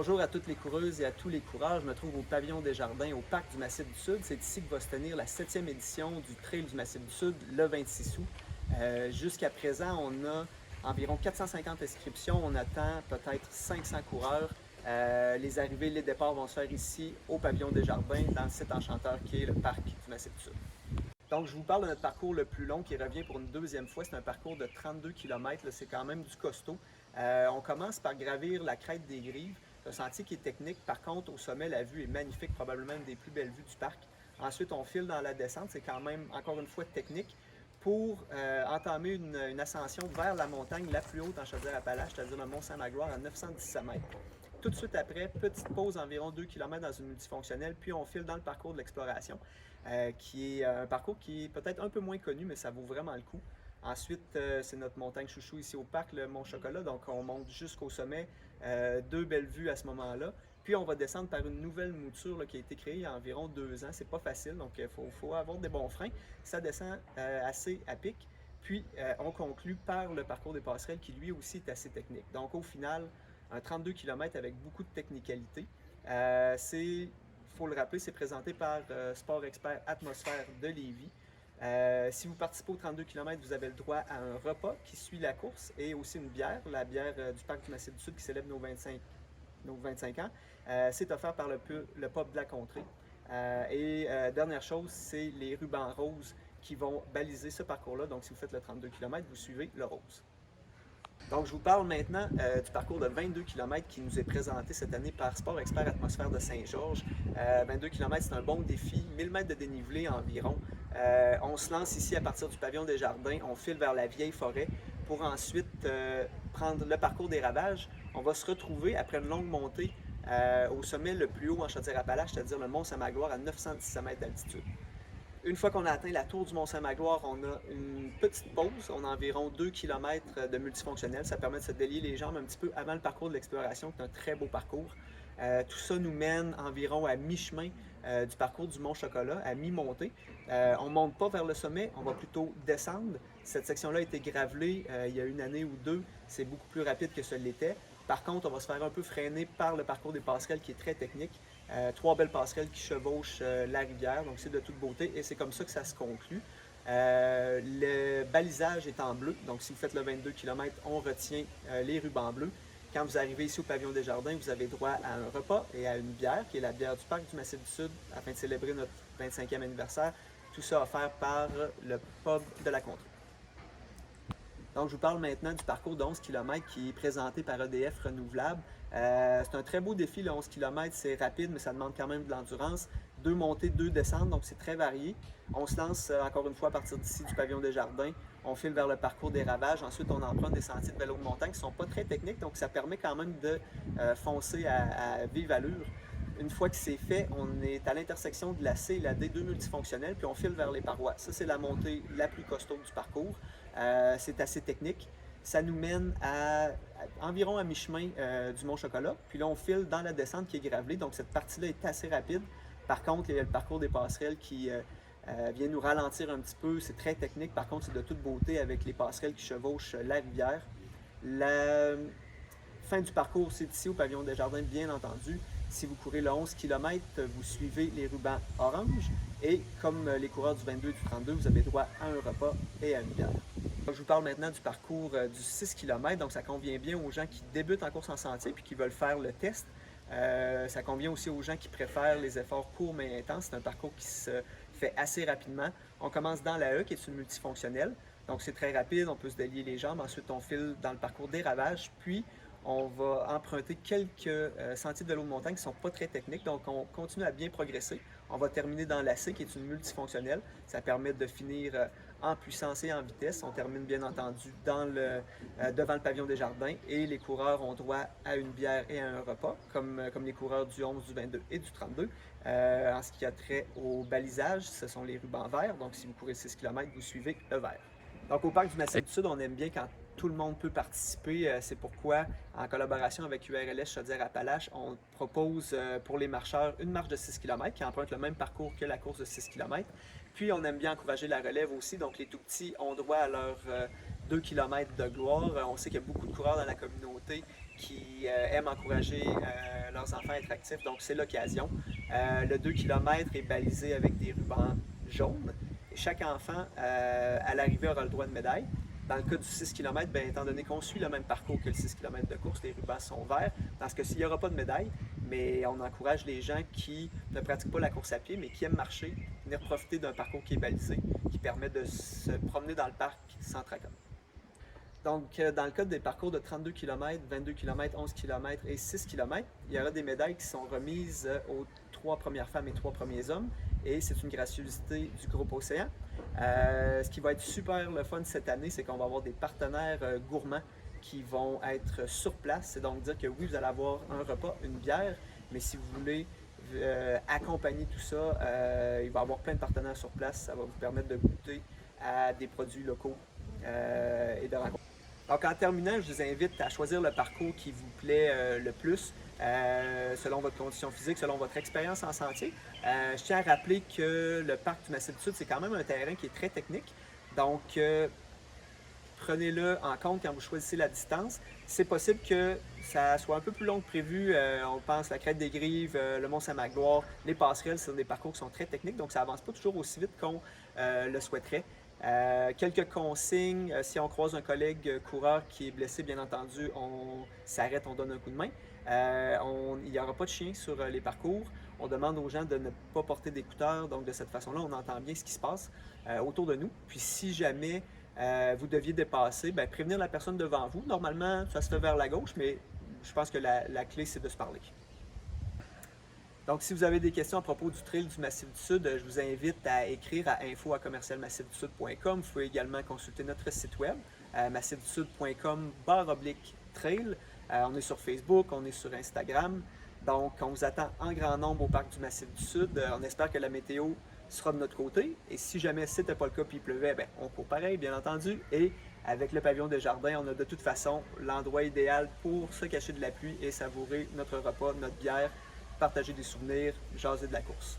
Bonjour à toutes les coureuses et à tous les coureurs. Je me trouve au pavillon des Jardins au Parc du Massif du Sud. C'est ici que va se tenir la 7e édition du Trail du Massif du Sud le 26 août. Jusqu'à présent, on a environ 450 inscriptions. On attend peut-être 500 coureurs. Les arrivées et les départs vont se faire ici au pavillon des Jardins dans le site enchanteur qui est le Parc du Massif du Sud. Donc, je vous parle de notre parcours le plus long qui revient pour une deuxième fois. C'est un parcours de 32 km. C'est quand même du costaud. On commence par gravir la crête des Grives. C'est un sentier qui est technique. Par contre, au sommet, la vue est magnifique, probablement une des plus belles vues du parc. Ensuite, on file dans la descente. C'est quand même, encore une fois, technique pour entamer une ascension vers la montagne la plus haute en Chaudière-Appalaches, c'est-à-dire le Mont-Saint-Magloire à 917 mètres. Tout de suite après, petite pause environ 2 km dans une multifonctionnelle, puis on file dans le parcours de l'exploration, qui est un parcours qui est peut-être un peu moins connu, mais ça vaut vraiment le coup. Ensuite, c'est notre montagne chouchou ici au parc, le Mont Chocolat, donc on monte jusqu'au sommet, deux belles vues à ce moment-là. Puis on va descendre par une nouvelle mouture là, qui a été créée il y a environ 2 ans. C'est pas facile, donc il faut avoir des bons freins. Ça descend assez à pic. Puis on conclut par le parcours des passerelles qui lui aussi est assez technique. Donc au final, un 32 km avec beaucoup de technicalité. Il faut le rappeler, c'est présenté par Sport Expert Atmosphère de Lévis. Si vous participez aux 32 km, vous avez le droit à un repas qui suit la course et aussi une bière, la bière du Parc du Massif du Sud qui célèbre nos 25 ans. C'est offert par le pub de la Contrée. Dernière chose, c'est les rubans roses qui vont baliser ce parcours-là. Donc, si vous faites le 32 km, vous suivez le rose. Donc, je vous parle maintenant du parcours de 22 km qui nous est présenté cette année par Sport Expert Atmosphère de Saint-Georges. 22 km, c'est un bon défi, 1000 mètres de dénivelé environ. On se lance ici à partir du pavillon des Jardins, on file vers la vieille forêt pour ensuite prendre le parcours des Ravages. On va se retrouver après une longue montée au sommet le plus haut en Chaudière-Appalaches, c'est-à-dire le Mont-Saint-Magloire à 917 mètres d'altitude. Une fois qu'on a atteint la tour du Mont-Saint-Magloire, on a une petite pause. On a environ 2 km de multifonctionnel. Ça permet de se délier les jambes un petit peu avant le parcours de l'exploration, qui est un très beau parcours. Tout ça nous mène environ à mi-chemin du parcours du Mont-Chocolat, à mi-montée. On ne monte pas vers le sommet, on va plutôt descendre. Cette section-là a été gravelée il y a une année ou deux. C'est beaucoup plus rapide que ce l'était. Par contre, on va se faire un peu freiner par le parcours des passerelles qui est très technique. 3 belles passerelles qui chevauchent la rivière, donc c'est de toute beauté et c'est comme ça que ça se conclut. Le balisage est en bleu, donc si vous faites le 22 km, on retient les rubans bleus. Quand vous arrivez ici au pavillon des Jardins, vous avez droit à un repas et à une bière, qui est la bière du Parc du Massif du Sud, afin de célébrer notre 25e anniversaire. Tout ça offert par le pub de la Contrée. Donc, je vous parle maintenant du parcours de 11 km qui est présenté par EDF Renouvelable. C'est un très beau défi, le 11 km, c'est rapide, mais ça demande quand même de l'endurance. 2 montées, 2 descentes, donc c'est très varié. On se lance encore une fois à partir d'ici du pavillon des Jardins. On file vers le parcours des Ravages. Ensuite, on emprunte des sentiers de vélo de montagne qui ne sont pas très techniques, donc ça permet quand même de foncer à vive allure. Une fois que c'est fait, on est à l'intersection de la C et la D2 multifonctionnelle, puis on file vers les parois. Ça, c'est la montée la plus costaud du parcours. C'est assez technique. Ça nous mène environ à mi-chemin du Mont-Chocolat. Puis là, on file dans la descente qui est gravelée. Donc, cette partie-là est assez rapide. Par contre, il y a le parcours des passerelles qui vient nous ralentir un petit peu. C'est très technique. Par contre, c'est de toute beauté avec les passerelles qui chevauchent la rivière. La fin du parcours, c'est ici au pavillon des Jardins, bien entendu. Si vous courez le 11 km, vous suivez les rubans orange. Et comme les coureurs du 22 et du 32, vous avez droit à un repas et à une bière. Donc, je vous parle maintenant du parcours du 6 km. Donc, ça convient bien aux gens qui débutent en course en sentier et qui veulent faire le test. Ça convient aussi aux gens qui préfèrent les efforts courts mais intenses. C'est un parcours qui se fait assez rapidement. On commence dans la E, qui est une multifonctionnelle. Donc, c'est très rapide, on peut se délier les jambes. Ensuite, on file dans le parcours des Ravages. Puis, on va emprunter quelques sentiers de vélo de montagne qui ne sont pas très techniques. Donc, on continue à bien progresser. On va terminer dans la C, qui est une multifonctionnelle. Ça permet de finir en puissance et en vitesse. On termine bien entendu devant le pavillon des Jardins et les coureurs ont droit à une bière et à un repas, comme les coureurs du 11, du 22 et du 32. En ce qui a trait au balisage, ce sont les rubans verts. Donc, si vous courez 6 km, vous suivez le vert. Donc, au Parc du Massif du Sud, on aime bien quand tout le monde peut participer. C'est pourquoi, en collaboration avec URLS Chaudière-Appalaches, on propose pour les marcheurs une marche de 6 km qui emprunte le même parcours que la course de 6 km. Puis, on aime bien encourager la relève aussi. Donc, les tout-petits ont droit à leur 2 km de gloire. On sait qu'il y a beaucoup de coureurs dans la communauté qui aiment encourager leurs enfants à être actifs, donc c'est l'occasion. Le 2 km est balisé avec des rubans jaunes et chaque enfant à l'arrivée aura le droit de médaille. Dans le cas du 6 km, bien, étant donné qu'on suit le même parcours que le 6 km de course, les rubans sont verts. Dans ce cas-ci, il n'y aura pas de médaille, mais on encourage les gens qui ne pratiquent pas la course à pied, mais qui aiment marcher, venir profiter d'un parcours qui est balisé, qui permet de se promener dans le parc sans tracas. Donc, dans le cadre des parcours de 32 km, 22 km, 11 km et 6 km, il y aura des médailles qui sont remises aux 3 premières femmes et 3 premiers hommes. Et c'est une gracieuseté du groupe Océan. Ce qui va être super le fun cette année, c'est qu'on va avoir des partenaires gourmands qui vont être sur place. C'est donc dire que oui, vous allez avoir un repas, une bière, mais si vous voulez accompagner tout ça, il va y avoir plein de partenaires sur place. Ça va vous permettre de goûter à des produits locaux et de rencontrer. Donc en terminant, je vous invite à choisir le parcours qui vous plaît le plus, selon votre condition physique, selon votre expérience en sentier. Je tiens à rappeler que le parc du Massif du Sud, c'est quand même un terrain qui est très technique. Donc prenez-le en compte quand vous choisissez la distance. C'est possible que ça soit un peu plus long que prévu. On pense la crête des Grives, le Mont-Saint-Magloire, les passerelles, ce sont des parcours qui sont très techniques, donc ça avance pas toujours aussi vite qu'on le souhaiterait. Quelques consignes, si on croise un collègue coureur qui est blessé, bien entendu, on s'arrête, on donne un coup de main. Il n'y aura pas de chien sur les parcours. On demande aux gens de ne pas porter d'écouteurs, donc de cette façon-là, on entend bien ce qui se passe autour de nous. Puis si jamais vous deviez dépasser, bien, prévenir la personne devant vous. Normalement, ça se fait vers la gauche, mais je pense que la clé, c'est de se parler. Donc, si vous avez des questions à propos du trail du Massif du Sud, je vous invite à écrire à info@commercialmassifdusud.com. Vous pouvez également consulter notre site web, massifdusud.com/trail. On est sur Facebook, on est sur Instagram. Donc, on vous attend en grand nombre au parc du Massif du Sud. On espère que la météo sera de notre côté. Et si jamais ce n'était pas le cas et il pleuvait, bien, on court pareil, bien entendu. Et avec le pavillon des jardins, on a de toute façon l'endroit idéal pour se cacher de la pluie et savourer notre repas, notre bière, partager des souvenirs, jaser de la course.